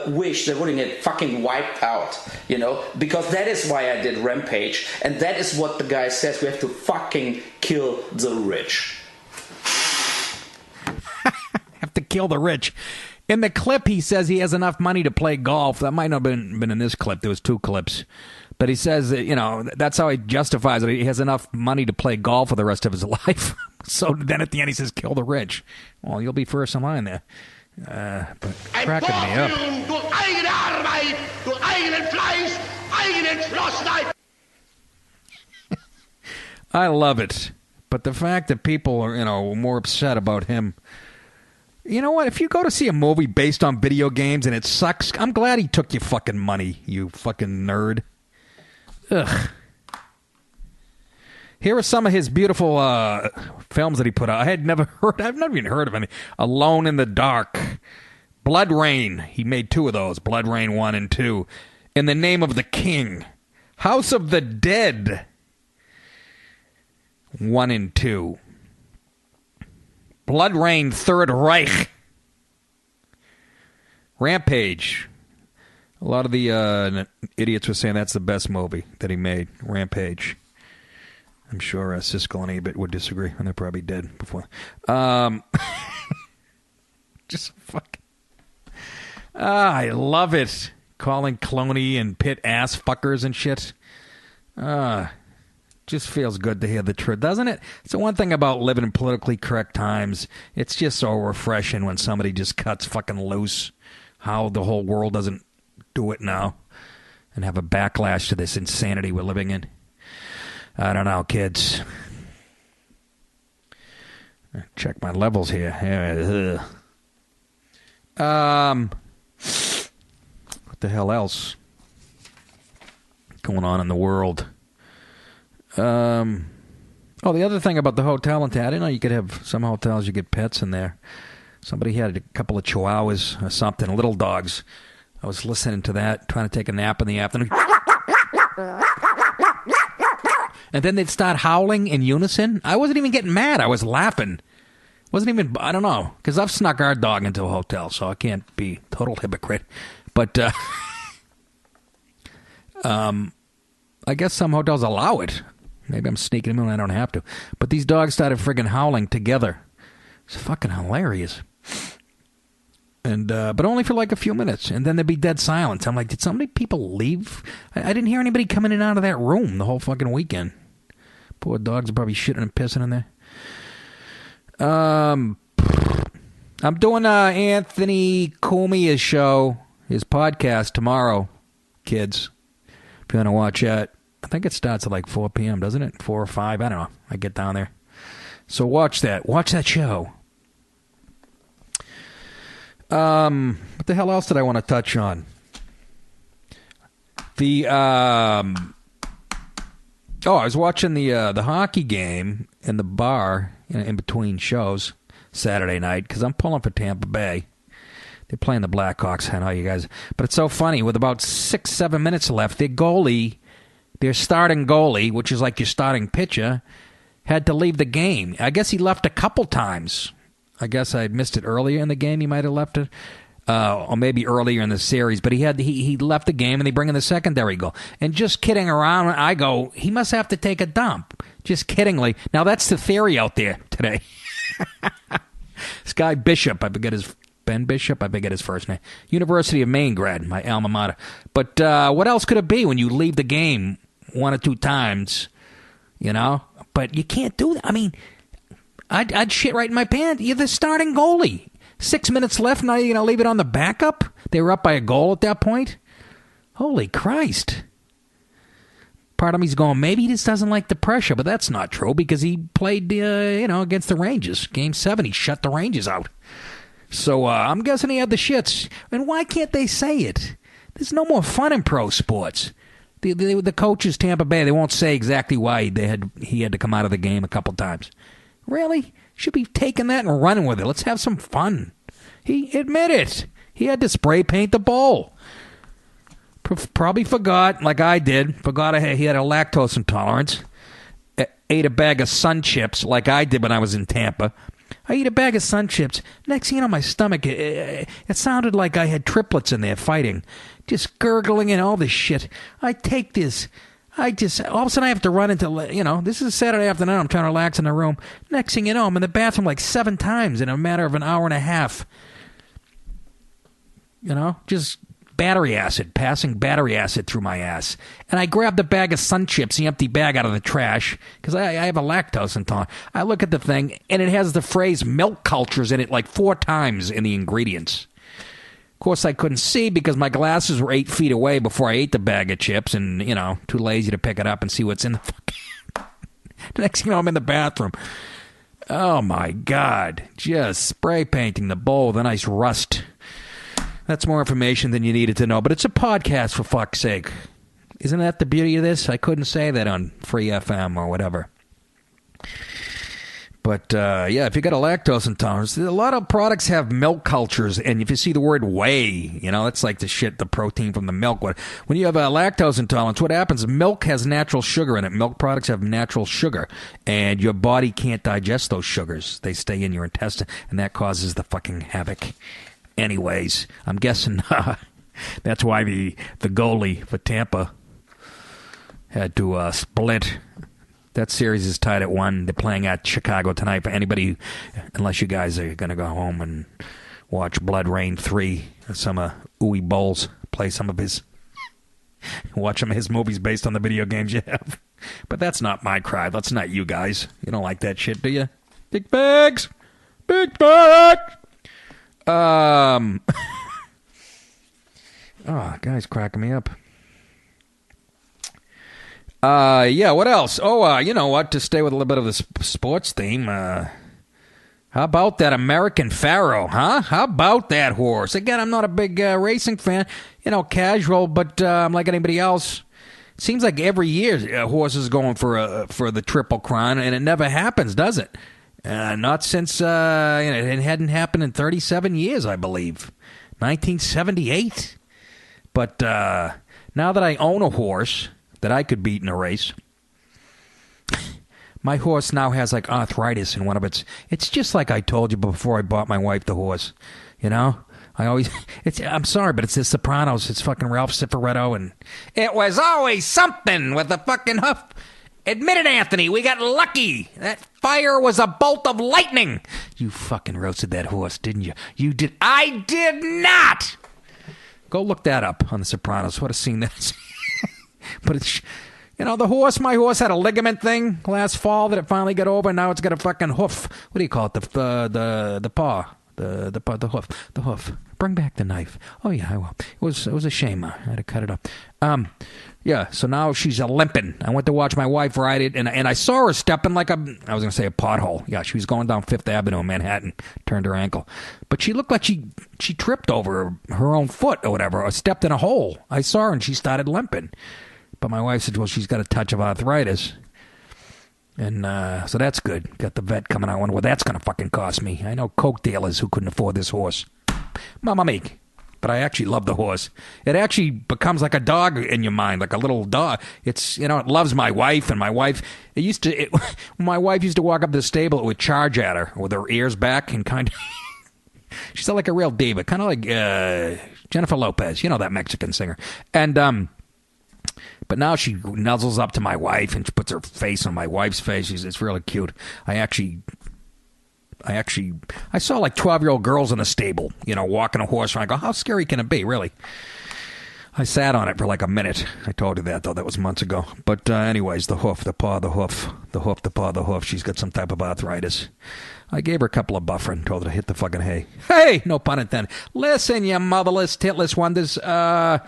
wish they wouldn't get fucking wiped out, because that is why I did Rampage, and that is what the guy says, we have to fucking kill the rich. Have to kill the rich. In the clip, he says he has enough money to play golf. That might not have been in this clip. There was 2 clips. But he says that, that's how he justifies it. He has enough money to play golf for the rest of his life. So then at the end he says, kill the rich. Well, you'll be first in line there. But cracking me up. I love it. But the fact that people are, more upset about him. You know what? If you go to see a movie based on video games and it sucks, I'm glad he took your fucking money, you fucking nerd. Ugh. Here are some of his beautiful films that he put out. I've never even heard of any. Alone in the Dark. Blood Rain. He made 2 of those. Blood Rain 1 and 2. In the Name of the King. House of the Dead. 1 and 2. Blood Rain, Third Reich. Rampage. A lot of the idiots were saying that's the best movie that he made. Rampage. I'm sure Siskel and Ebert would disagree, and they're probably dead before. Just fucking... I love it. Calling Clooney and Pitt ass fuckers and shit. Just feels good to hear the truth, doesn't it? It's the one thing about living in politically correct times. It's just so refreshing when somebody just cuts fucking loose. How the whole world doesn't do it now and have a backlash to this insanity we're living in. I don't know, kids. Check my levels here. What the hell else going on in the world? The other thing about the hotel in town, I didn't know you could have some hotels, you get pets in there. Somebody had a couple of chihuahuas or something, little dogs. I was listening to that, trying to take a nap in the afternoon. And then they'd start howling in unison. I wasn't even getting mad. I was laughing. Wasn't even, I don't know, because I've snuck our dog into a hotel, so I can't be a total hypocrite. But I guess some hotels allow it. Maybe I'm sneaking them in when I don't have to. But these dogs started friggin' howling together. It's fucking hilarious. And but only for like a few minutes, and then there'd be dead silence. I'm like, did so many people leave? I didn't hear anybody coming in and out of that room the whole fucking weekend. Poor dogs are probably shitting and pissing in there. I'm doing Anthony Cumia's show, his podcast tomorrow, kids. If you want to watch that, I think it starts at like 4 p.m., doesn't it? 4 or 5, I don't know. I get down there. So watch that. Watch that show. What the hell else did I want to touch on? I was watching the hockey game in the bar in between shows Saturday night because I'm pulling for Tampa Bay. They're playing the Blackhawks. I know you guys, but it's so funny. With about 6-7 minutes left, their starting goalie, which is like your starting pitcher, had to leave the game. I guess he left a couple times. I guess I missed it earlier in the game. He might have left it. or maybe earlier in the series, but he left the game and they bring in the secondary goal. And just kidding around, I go, he must have to take a dump. Just kiddingly. Now, that's the theory out there today. This guy Bishop, Ben Bishop, I forget his first name. University of Maine grad, my alma mater. But what else could it be when you leave the game 1 or 2 times, you know? But you can't do that. I mean, I'd shit right in my pants. You're the starting goalie. 6 minutes left, now you're going to leave it on the backup? They were up by a goal at that point? Holy Christ. Part of me's going, maybe he just doesn't like the pressure, but that's not true because he played, against the Rangers. Game 7, he shut the Rangers out. So I'm guessing he had the shits. And why can't they say it? There's no more fun in pro sports. The coaches, Tampa Bay, they won't say exactly why he had to come out of the game a couple times. Really? Should be taking that and running with it. Let's have some fun. He admitted it. He had to spray paint the bowl. Probably forgot, like I did, he had a lactose intolerance. Ate a bag of Sun Chips like I did when I was in Tampa. I eat a bag of Sun Chips. Next thing you know, my stomach, it sounded like I had triplets in there fighting. Just gurgling and all this shit. I take this. All of a sudden I have to run into, this is Saturday afternoon. I'm trying to relax in the room. Next thing you know, I'm in the bathroom like 7 times in a matter of an hour and a half. Just passing battery acid through my ass. And I grabbed a bag of Sun Chips, the empty bag out of the trash, because I have a lactose intolerance. I look at the thing, and it has the phrase milk cultures in it like 4 times in the ingredients. Of course, I couldn't see because my glasses were 8 feet away before I ate the bag of chips and, too lazy to pick it up and see what's in the fucking... Next thing you know, I'm in the bathroom. Oh, my God. Just spray painting the bowl with a nice rust. That's more information than you needed to know. But it's a podcast, for fuck's sake. Isn't that the beauty of this? I couldn't say that on Free FM or whatever. But, if you got a lactose intolerance, a lot of products have milk cultures. And if you see the word whey, that's like the protein from the milk. When you have a lactose intolerance, what happens? Milk has natural sugar in it. Milk products have natural sugar. And your body can't digest those sugars. They stay in your intestine. And that causes the fucking havoc. Anyways, I'm guessing that's why the goalie for Tampa had to split. That series is tied at 1. They're playing at Chicago tonight. For anybody, unless you guys are going to go home and watch Blood Rain 3, some Uwe Bowles play some of his, watch some of his movies based on the video games you have. But that's not my crowd. That's not you guys. You don't like that shit, do you? Big bags! Big bags! Oh, guy's cracking me up. What else? Oh, you know what? To stay with a little bit of the sports theme, how about that American Pharaoh, huh? How about that horse? Again, I'm not a big racing fan, casual, but like anybody else, it seems like every year a horse is going for the Triple Crown, and it never happens, does it? Not since, it hadn't happened in 37 years, I believe. 1978. But now that I own a horse that I could beat in a race, my horse now has like arthritis in one of its... It's just like I told you before I bought my wife the horse. I'm sorry, but it's the Sopranos. It's fucking Ralph Cifaretto, and it was always something with the fucking hoof. Admit it, Anthony, we got lucky. That fire was a bolt of lightning. You fucking roasted that horse, didn't you? You did. I did not. Go look that up on The Sopranos. What a scene that is. But it's, my horse had a ligament thing last fall that it finally got over, and now it's got a fucking hoof. What do you call it? The paw. The hoof. Bring back the knife. Oh yeah, I will. It was a shame. I had to cut it up. So now she's limping. I went to watch my wife ride it, and I saw her stepping like I was going to say a pothole. Yeah, she was going down Fifth Avenue in Manhattan, turned her ankle. But she looked like she tripped over her own foot or whatever, or stepped in a hole. I saw her, and she started limping. But my wife said, well, she's got a touch of arthritis. And so that's good. Got the vet coming out. I wonder what that's going to fucking cost me. I know coke dealers who couldn't afford this horse. Mama make. But I actually love the horse. It actually becomes like a dog in your mind, like a little dog. It's, it loves my wife, and my wife, my wife used to walk up to the stable, it would charge at her with her ears back and kind of, She's like a real diva, kind of like Jennifer Lopez, you know, that Mexican singer. And but now she nuzzles up to my wife and she puts her face on my wife's face. It's really cute. I saw like 12-year-old girls in a stable, you know, walking a horse. And I go, how scary can it be, really? I sat on it for like a minute. I told you that, though. That was months ago. But anyways, the hoof, the paw, the hoof, the hoof, the paw, the hoof. She's got some type of arthritis. I gave her a couple of buffer and told her to hit the fucking hay. Hey! No pun intended. Listen, you motherless, titless wonders. So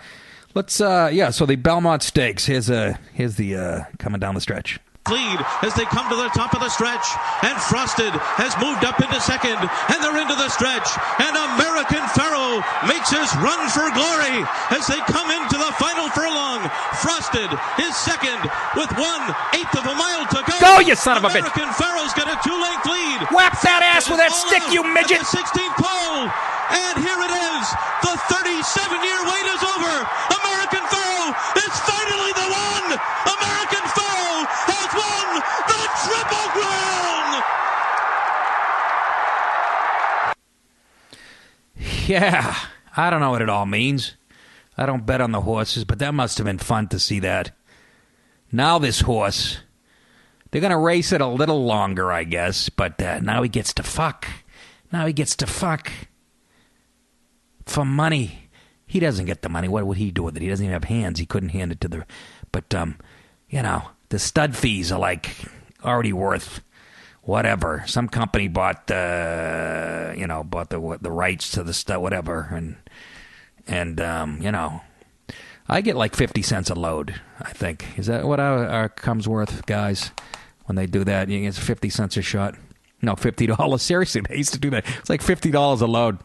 the Belmont Stakes. Here's the coming down the stretch. Lead as they come to the top of the stretch, and Frosted has moved up into second, and they're into the stretch, and American Pharoah makes his run for glory as they come into the final furlong. Frosted is second with 1/8 of a mile to go. Go, you son of a bitch! American Pharoah's got a 2-length lead. Whap that ass with that stick, you midget! The 16th pole, and here it is. The 37-year wait is over. American Pharoah is finally the one. American Pharoah has won the Triple Crown! Yeah, I don't know what it all means. I don't bet on the horses, but that must have been fun to see that. Now this horse, they're going to race it a little longer, I guess, but now he gets to fuck. Now he gets to fuck for money. He doesn't get the money. What would he do with it? He doesn't even have hands. He couldn't hand it to the... But, you know, the stud fees are like already worth whatever. Some company bought the rights to the stud, whatever, and you know, I get like 50 cents a load. I think is that what our comes worth, guys? When they do that, you get 50 cents a shot. No, $50. Seriously, they used to do that. It's like $50 a load.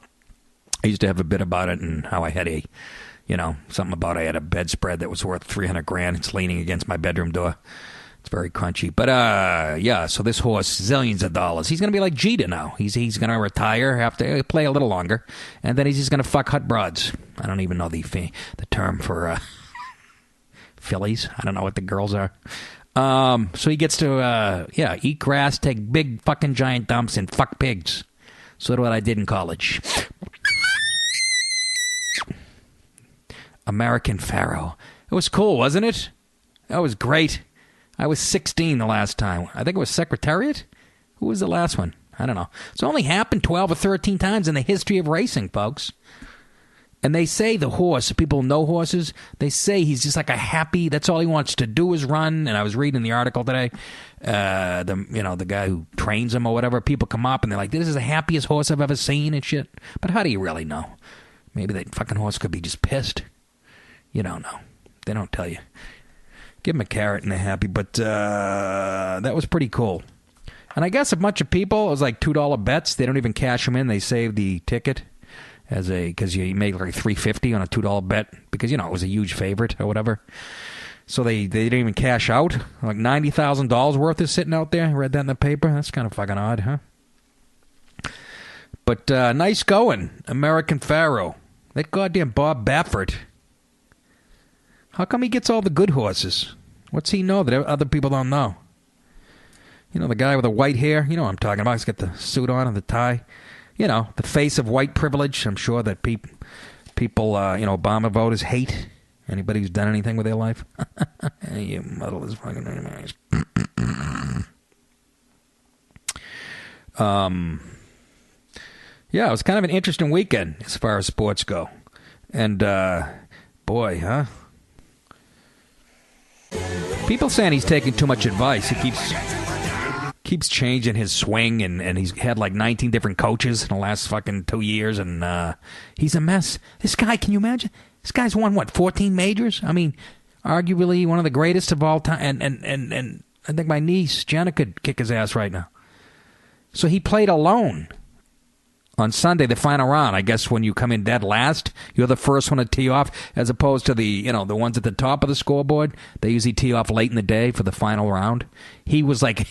I used to have a bit about it and how I had I had a bedspread that was worth $300,000. It's leaning against my bedroom door. It's very crunchy. But, so this horse, zillions of dollars. He's going to be like Jeter now. He's going to retire, have to play a little longer, and then he's just going to fuck hot broads. I don't even know the term for fillies. I don't know what the girls are. So he gets to, eat grass, take big fucking giant dumps, and fuck pigs. Sort of what I did in college. American Pharoah. It was cool, wasn't it? That was great. I was 16 the last time. I think it was Secretariat. Who was the last one? I don't know. It's only happened 12 or 13 times in the history of racing, folks. And they say the horse, people know horses, they say he's just like a happy, that's all he wants to do is run. And I was reading the article today, the guy who trains him or whatever, people come up and they're like, this is the happiest horse I've ever seen and shit. But how do you really know? Maybe that fucking horse could be just pissed. You don't know. They don't tell you. Give them a carrot and they're happy. But that was pretty cool. And I guess a bunch of people, it was like $2 bets. They don't even cash them in. They save the ticket because you make like $3.50 on a $2 bet because, it was a huge favorite or whatever. So they didn't even cash out. Like $90,000 worth is sitting out there. I read that in the paper. That's kind of fucking odd, huh? But nice going, American Pharoah. That goddamn Bob Baffert. How come he gets all the good horses? What's he know that other people don't know? The guy with the white hair? You know what I'm talking about. He's got the suit on and the tie. The face of white privilege. I'm sure that people, Obama voters hate anybody who's done anything with their life. You motherless fucking animals. Yeah, it was kind of an interesting weekend as far as sports go. And, boy, huh? People saying he's taking too much advice. He keeps changing his swing, and he's had like 19 different coaches in the last fucking 2 years, and he's a mess. This guy, can you imagine? This guy's won, 14 majors? I mean, arguably one of the greatest of all time, and I think my niece, Jenna, could kick his ass right now. So he played alone on Sunday, the final round. I guess when you come in dead last, you're the first one to tee off, as opposed to the ones at the top of the scoreboard. They usually tee off late in the day for the final round. He was like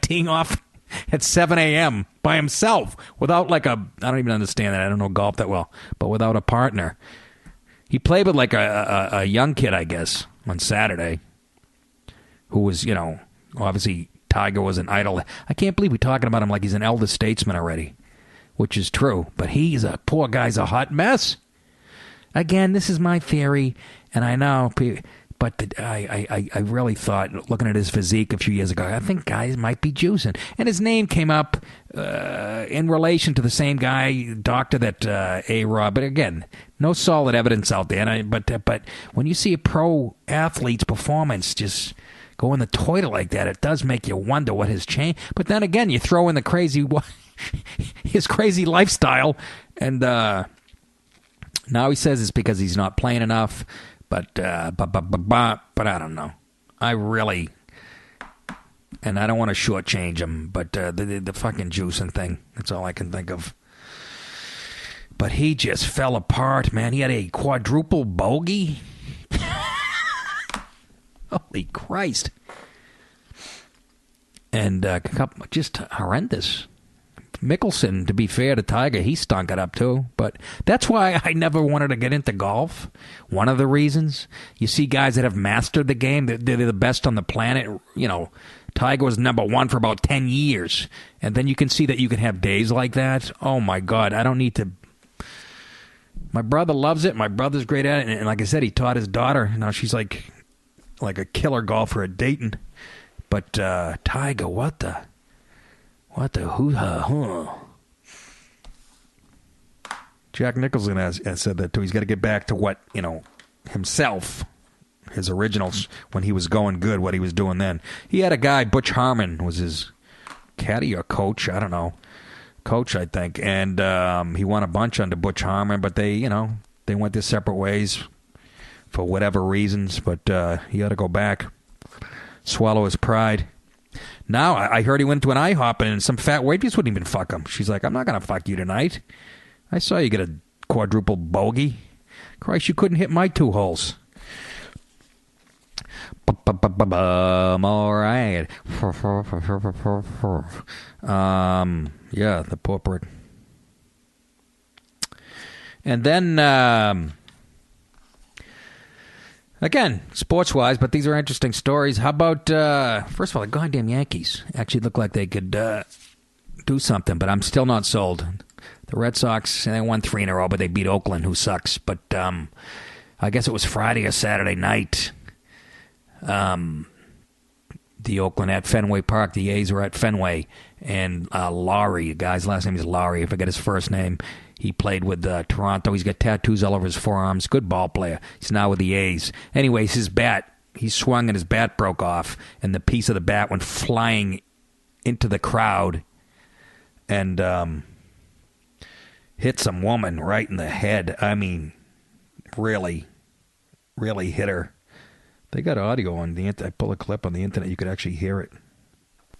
teeing off at 7 a.m. by himself without I don't even understand that. I don't know golf that well, but without a partner. He played with like a young kid, I guess, on Saturday, who was, obviously Tiger was an idol. I can't believe we're talking about him like he's an elder statesman already. which is true. But poor guy's a hot mess. Again, this is my theory, and I know, but I really thought, looking at his physique a few years ago, I think guys might be juicing. And his name came up in relation to the same guy, doctor that A-Rod. But again, no solid evidence out there. But when you see a pro athlete's performance just go in the toilet like that, it does make you wonder what has changed. But then again, you throw in the his crazy lifestyle, and now he says it's because he's not playing enough. But I don't know. I really, and I don't want to shortchange him, but the fucking juicing thing, that's all I can think of. But he just fell apart, man. He had a quadruple bogey. Holy Christ. And just horrendous. Mickelson, to be fair to Tiger, he stunk it up too. But that's why I never wanted to get into golf. One of the reasons. You see guys that have mastered the game, they're the best on the planet. You know, Tiger was number one for about 10 years. And then you can see that you can have days like that. Oh, my God. I don't need to. My brother loves it. My brother's great at it. And like I said, he taught his daughter. Now she's like a killer golfer at Dayton. But Tiger, what the hoo-ha, Jack Nicholson has said that too. He's got to get back to what, himself, his originals, when he was going good, what he was doing then. He had a guy, Butch Harmon, was his caddy or coach, I don't know. Coach, I think. And he won a bunch under Butch Harmon, but they went their separate ways for whatever reasons. But he ought to go back, swallow his pride. Now, I heard he went to an IHOP and some fat waitress wouldn't even fuck him. She's like, I'm not going to fuck you tonight. I saw you get a quadruple bogey. Christ, you couldn't hit my 2 holes. All right. Yeah, the poor prick. And then... Again, sports-wise, but these are interesting stories. How about, first of all, the goddamn Yankees actually look like they could do something, but I'm still not sold. The Red Sox, they won 3 in a row, but they beat Oakland, who sucks. But I guess it was Friday or Saturday night. The Oakland at Fenway Park. The A's were at Fenway. And Laurie, the guy's last name is Laurie. I forget his first name. He played with Toronto. He's got tattoos all over his forearms. Good ball player. He's now with the A's. Anyways, his bat, he swung and his bat broke off, and the piece of the bat went flying into the crowd and hit some woman right in the head. I mean, really, really hit her. They got audio on the internet. I pull a clip on the internet. You could actually hear it.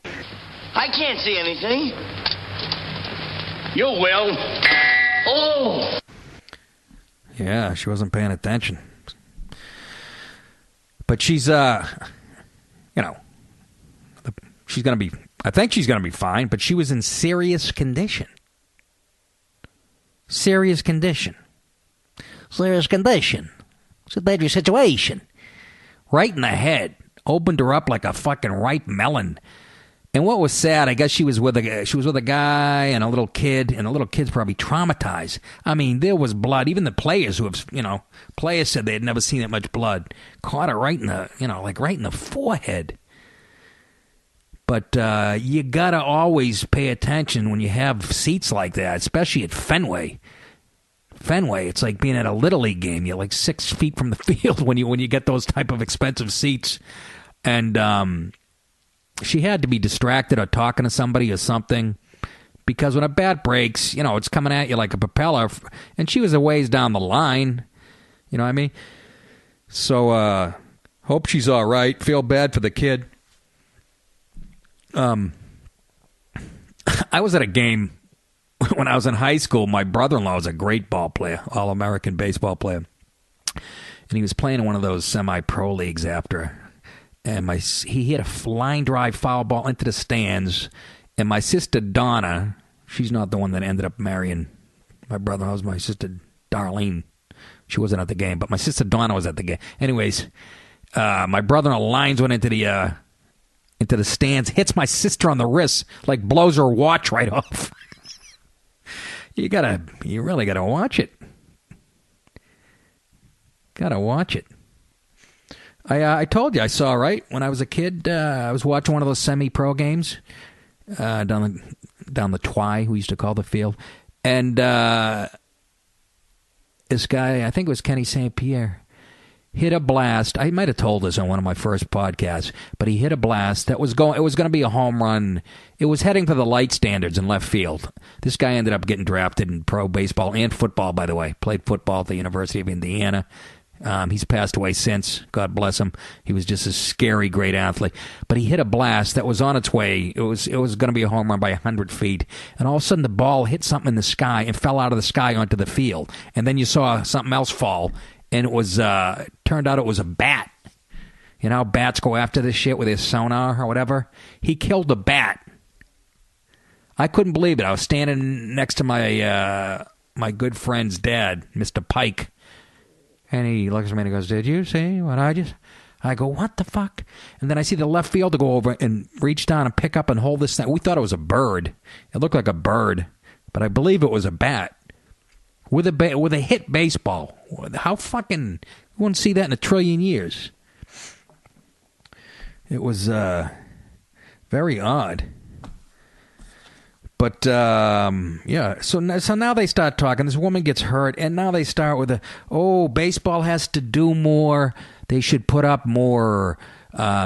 I can't see anything. You will. Oh! Yeah, she wasn't paying attention. But she's, she's going to be, I think she's going to be fine, but she was in serious condition. Serious condition. Serious condition. It's a dangerous situation. Right in the head. Opened her up like a fucking ripe melon. And what was sad, I guess she was with a guy and a little kid, and the little kid's probably traumatized. I mean, there was blood. Even the players who have, players said they had never seen that much blood. Caught her right in the, right in the forehead. But you gotta always pay attention when you have seats like that, especially at Fenway. Fenway, it's like being at a Little League game. You're like 6 feet from the field when you get those type of expensive seats. And she had to be distracted or talking to somebody or something, because when a bat breaks, it's coming at you like a propeller, and she was a ways down the line. You know what I mean? So, hope she's all right. Feel bad for the kid. I was at a game when I was in high school. My brother-in-law was a great ball player, All-American baseball player, and he was playing in one of those semi-pro leagues after. And he hit a line drive foul ball into the stands. And my sister Donna, she's not the one that ended up marrying my brother. It was my sister Darlene. She wasn't at the game, but my sister Donna was at the game. Anyways, my brother-in-law lines went into the stands, hits my sister on the wrist, like blows her watch right off. You really gotta watch it. Gotta watch it. I told you I saw, right, when I was a kid, I was watching one of those semi-pro games down the Twy, we used to call the field, and this guy, I think it was Kenny St. Pierre, hit a blast. I might have told this on one of my first podcasts, but he hit a blast that was going. It was going to be a home run. It was heading for the light standards in left field. This guy ended up getting drafted in pro baseball and football, by the way. Played football at the University of Indiana. He's passed away since. God bless him. He was just a scary, great athlete. But he hit a blast that was on its way. It was going to be a home run by 100 feet. And all of a sudden, the ball hit something in the sky and fell out of the sky onto the field. And then you saw something else fall, and it was turned out it was a bat. You know, bats go after this shit with his sonar or whatever. He killed the bat. I couldn't believe it. I was standing next to my good friend's dad, Mr. Pike. And he looks at me and he goes, "Did you see what I just..." I go, "What the fuck?" And then I see the left fielder go over and reach down and pick up and hold this thing. We thought it was a bird. It looked like a bird, but I believe it was a bat with a hit baseball. How fucking... You wouldn't see that in a trillion years. It was very odd. But, yeah, so now they start talking. This woman gets hurt, and now they start with baseball has to do more. They should put up more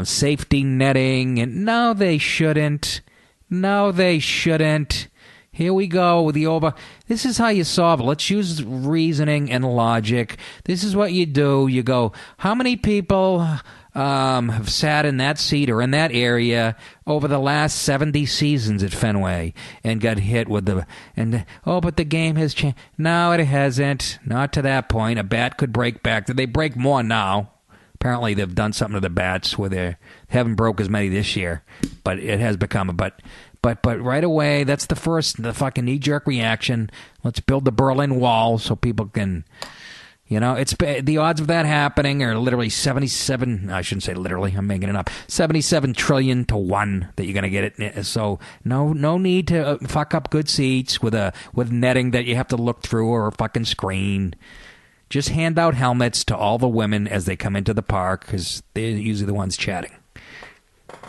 safety netting. And no, they shouldn't. No, they shouldn't. Here we go with the over. This is how you solve it. Let's use reasoning and logic. This is what you do. You go, how many people have sat in that seat or in that area over the last 70 seasons at Fenway and got hit with but the game has changed. No, it hasn't. Not to that point. A bat could break back. They break more now. Apparently they've done something to the bats where they haven't broke as many this year, but it has become a... But right away, that's the fucking knee-jerk reaction. Let's build the Berlin Wall so people can, it's the odds of that happening are literally 77. I shouldn't say literally. I'm making it up. 77 trillion to 1 that you're gonna get it. So no need to fuck up good seats with netting that you have to look through or a fucking screen. Just hand out helmets to all the women as they come into the park because they're usually the ones chatting.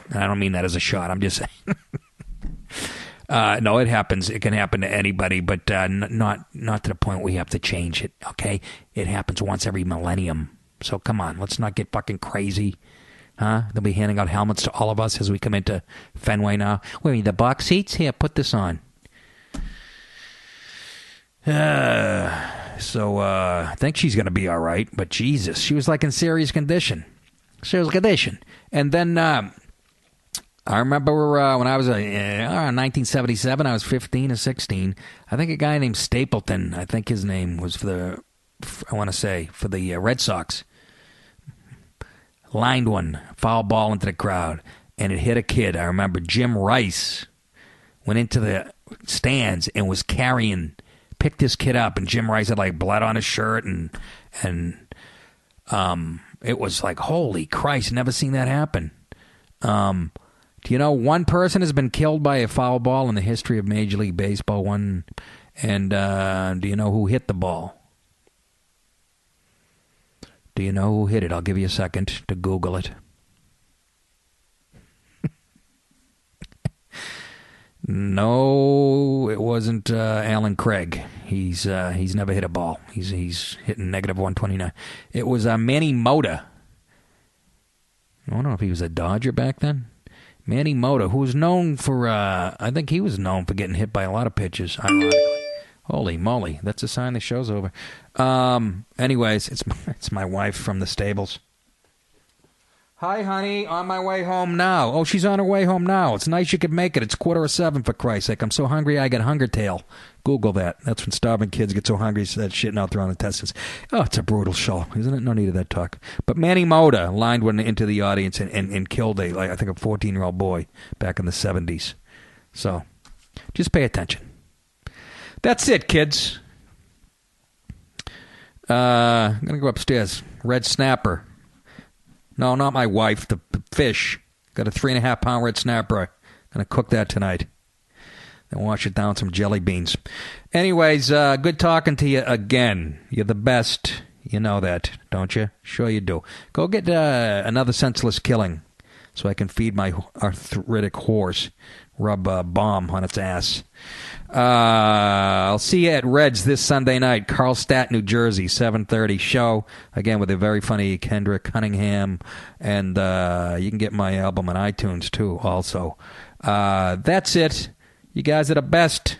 And I don't mean that as a shot. I'm just saying. No, it happens. It can happen to anybody, but not to the point we have to change it, okay? It happens once every millennium. So come on, let's not get fucking crazy. Huh? They'll be handing out helmets to all of us as we come into Fenway now. Wait, the box seats? Here, put this on. I think she's going to be all right, but Jesus, she was like in serious condition. And then... I remember when I was around 1977, I was 15 or 16. I think a guy named Stapleton, I think his name was for the Red Sox, lined one, foul ball into the crowd, and it hit a kid. I remember Jim Rice went into the stands and was picked this kid up, and Jim Rice had like blood on his shirt, and it was like, holy Christ, never seen that happen. Do you know one person has been killed by a foul ball in the history of Major League Baseball? And do you know who hit the ball? Do you know who hit it? I'll give you a second to Google it. No, it wasn't Alan Craig. He's never hit a ball. He's hitting negative 129. It was Manny Mota. I don't know if he was a Dodger back then. Manny Mota, who was known for, I think he was known for getting hit by a lot of pitches, ironically. Holy moly, that's a sign the show's over. Anyways, it's my wife from the stables. Hi, honey, on my way home now. Oh, she's on her way home now. It's nice you could make it. It's 6:45, for Christ's sake. I'm so hungry I get hunger tail. Google that. That's when starving kids get so hungry so that shitting out their own intestines. Oh, it's a brutal show, isn't it? No need of that talk. But Manny Mota lined one into the audience and killed a 14-year-old boy back in the 70s. So, just pay attention. That's it, kids. I'm going to go upstairs. Red snapper. No, not my wife. The fish. Got a 3.5-pound red snapper. I'm going to cook that tonight. and wash it down with some jelly beans. Anyways, good talking to you again. You're the best. You know that, don't you? Sure you do. Go get another senseless killing so I can feed my arthritic horse. Rub a bomb on its ass. I'll see you at Red's this Sunday night, Carlstadt, New Jersey, 7:30 show. Again, with a very funny Kendrick Cunningham. And you can get my album on iTunes, too, also. That's it. You guys are the best.